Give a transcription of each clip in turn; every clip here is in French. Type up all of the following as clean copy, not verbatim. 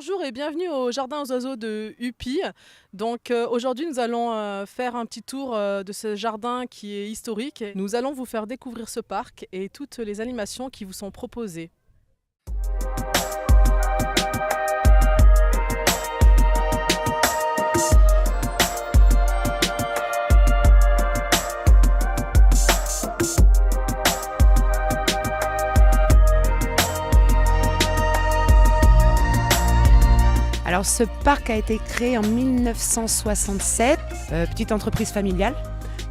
Bonjour et bienvenue au jardin aux oiseaux de Upi. Aujourd'hui nous allons faire un petit tour de ce jardin qui est historique. Nous allons vous faire découvrir ce parc et toutes les animations qui vous sont proposées. Alors ce parc a été créé en 1967, petite entreprise familiale.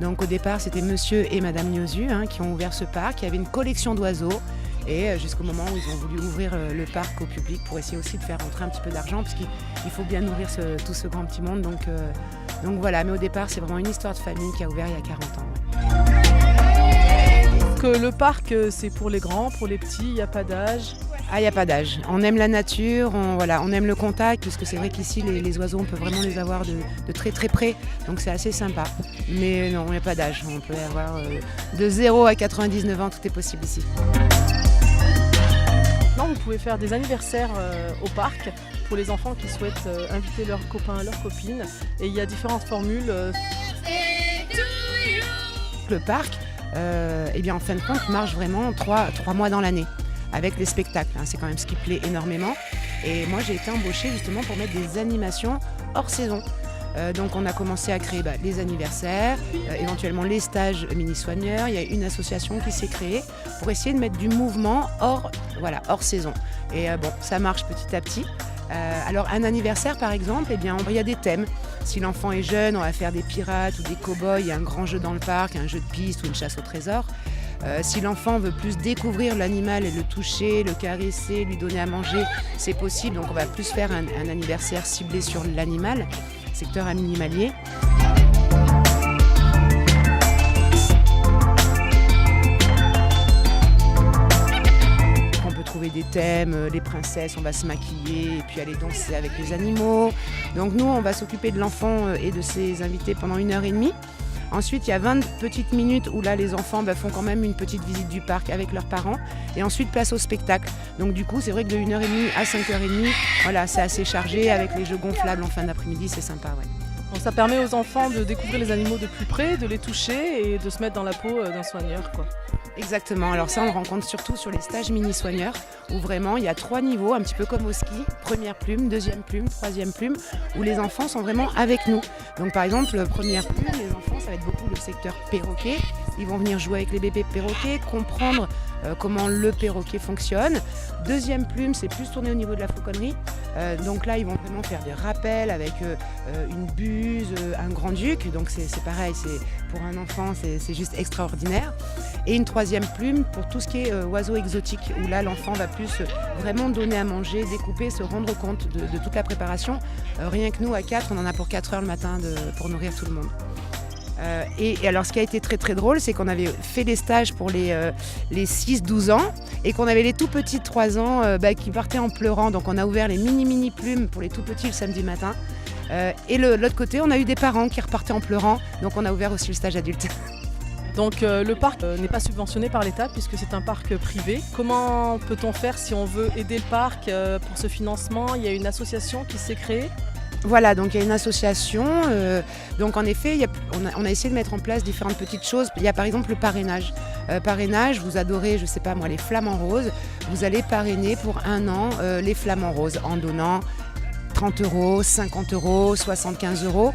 Donc au départ c'était monsieur et madame Niozu qui ont ouvert ce parc. Il y avait une collection d'oiseaux et jusqu'au moment où ils ont voulu ouvrir le parc au public pour essayer aussi de faire rentrer un petit peu d'argent parce qu'il faut bien nourrir tout ce grand petit monde. Donc voilà, mais au départ c'est vraiment une histoire de famille qui a ouvert il y a 40 ans. Que le parc c'est pour les grands, pour les petits, il n'y a pas d'âge. Ah, il n'y a pas d'âge. On aime la nature, on aime le contact, parce que c'est vrai qu'ici, les oiseaux, on peut vraiment les avoir de très très près. Donc c'est assez sympa. Mais non, il n'y a pas d'âge. On peut avoir de 0 à 99 ans, tout est possible ici. Non, vous pouvez faire des anniversaires au parc pour les enfants qui souhaitent inviter leurs copains, leurs copines. Et il y a différentes formules. Le parc, en fin de compte, marche vraiment 3 mois dans l'année. Avec les spectacles, c'est quand même ce qui plaît énormément. Et moi j'ai été embauchée justement pour mettre des animations hors saison. Donc on a commencé à créer les anniversaires, éventuellement les stages mini-soigneurs. Il y a une association qui s'est créée pour essayer de mettre du mouvement hors saison. Et ça marche petit à petit. Alors un anniversaire par exemple, il y a des thèmes. Si l'enfant est jeune, on va faire des pirates ou des cow-boys, il y a un grand jeu dans le parc, un jeu de piste ou une chasse au trésor. Si l'enfant veut plus découvrir l'animal et le toucher, le caresser, lui donner à manger, c'est possible. Donc on va plus faire un anniversaire ciblé sur l'animal, secteur animalier. On peut trouver des thèmes, les princesses, on va se maquiller et puis aller danser avec les animaux. Donc nous, on va s'occuper de l'enfant et de ses invités pendant 1h30. Ensuite, il y a 20 petites minutes où là, les enfants font quand même une petite visite du parc avec leurs parents. Et ensuite, place au spectacle. Donc du coup, c'est vrai que de 1h30 à 5h30, c'est assez chargé avec les jeux gonflables en fin d'après-midi, c'est sympa. Ouais. Donc ça permet aux enfants de découvrir les animaux de plus près, de les toucher et de se mettre dans la peau d'un soigneur, quoi. Exactement, alors ça on le rencontre surtout sur les stages mini-soigneurs où vraiment il y a 3 niveaux, un petit peu comme au ski, première plume, deuxième plume, troisième plume, où les enfants sont vraiment avec nous. Donc par exemple, première plume, les enfants ça va être beaucoup le secteur perroquet, ils vont venir jouer avec les bébés perroquets, comprendre comment le perroquet fonctionne. Deuxième plume, c'est plus tourné au niveau de la fauconnerie. Donc là, ils vont vraiment faire des rappels avec une buse, un grand-duc. Donc c'est pareil, pour un enfant, c'est juste extraordinaire. Et une troisième plume pour tout ce qui est oiseaux exotiques, où là, l'enfant va plus vraiment donner à manger, découper, se rendre compte de toute la préparation. Rien que nous, à 4, on en a pour 4 heures le matin pour nourrir tout le monde. Et alors ce qui a été très très drôle, c'est qu'on avait fait des stages pour les 6-12 ans et qu'on avait les tout petits de 3 ans qui partaient en pleurant. Donc on a ouvert les mini plumes pour les tout petits le samedi matin. Et de l'autre côté, on a eu des parents qui repartaient en pleurant. Donc on a ouvert aussi le stage adulte. Donc le parc n'est pas subventionné par l'État puisque c'est un parc privé. Comment peut-on faire si on veut aider le parc pour ce financement? Il y a une association qui s'est créée. Voilà, donc il y a une association. Donc en effet, on a essayé de mettre en place différentes petites choses. Il y a par exemple le parrainage. Parrainage, vous adorez, je ne sais pas moi, les flamants roses. Vous allez parrainer pour 1 an les flamants roses en donnant 30 €, 50 €, 75 €.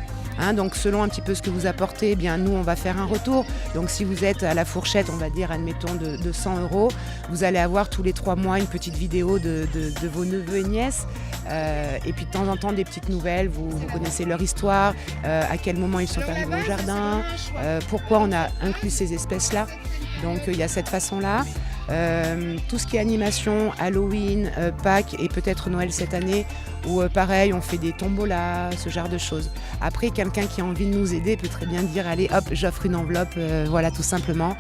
Donc selon un petit peu ce que vous apportez, nous on va faire un retour. Donc si vous êtes à la fourchette, on va dire admettons de 100 €, vous allez avoir tous les 3 mois une petite vidéo de vos neveux et nièces. Et puis de temps en temps des petites nouvelles, vous connaissez leur histoire, à quel moment ils sont arrivés au jardin, pourquoi on a inclus ces espèces-là. Donc il y a cette façon-là. Tout ce qui est animation, Halloween, Pâques et peut-être Noël cette année, où pareil on fait des tombolas, ce genre de choses. Après quelqu'un qui a envie de nous aider peut très bien dire allez hop j'offre une enveloppe, tout simplement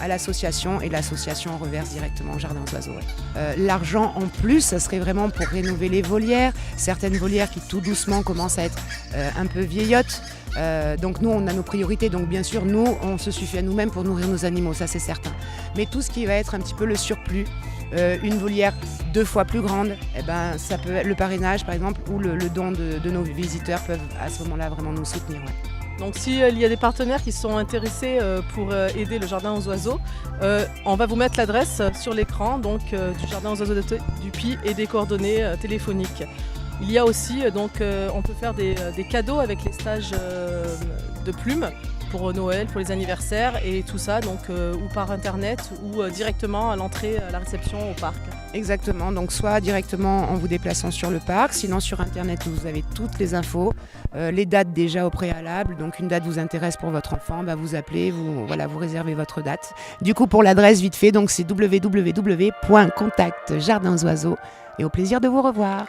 à l'association et l'association reverse directement au jardin aux oiseaux. Ouais. L'argent en plus ça serait vraiment pour rénover les volières, certaines volières qui tout doucement commencent à être un peu vieillottes. Donc nous on a nos priorités, donc bien sûr nous on se suffit à nous-mêmes pour nourrir nos animaux, ça c'est certain. Mais tout ce qui va être un petit peu le surplus, une volière 2 fois plus grande, eh ben, ça peut être le parrainage par exemple ou le don de nos visiteurs peuvent à ce moment-là vraiment nous soutenir. Ouais. Donc s'il y a des partenaires qui sont intéressés pour aider le jardin aux oiseaux, on va vous mettre l'adresse sur l'écran donc, du jardin aux oiseaux du Puy et des coordonnées téléphoniques. Il y a aussi, on peut faire des cadeaux avec les stages de plumes pour Noël, pour les anniversaires et tout ça, ou par internet ou directement à l'entrée, à la réception au parc. Exactement, donc soit directement en vous déplaçant sur le parc, sinon sur internet vous avez toutes les infos, les dates déjà au préalable, donc une date vous intéresse pour votre enfant, vous appelez, vous réservez votre date. Du coup pour l'adresse vite fait, donc c'est www.contactjardinsoiseaux et au plaisir de vous revoir.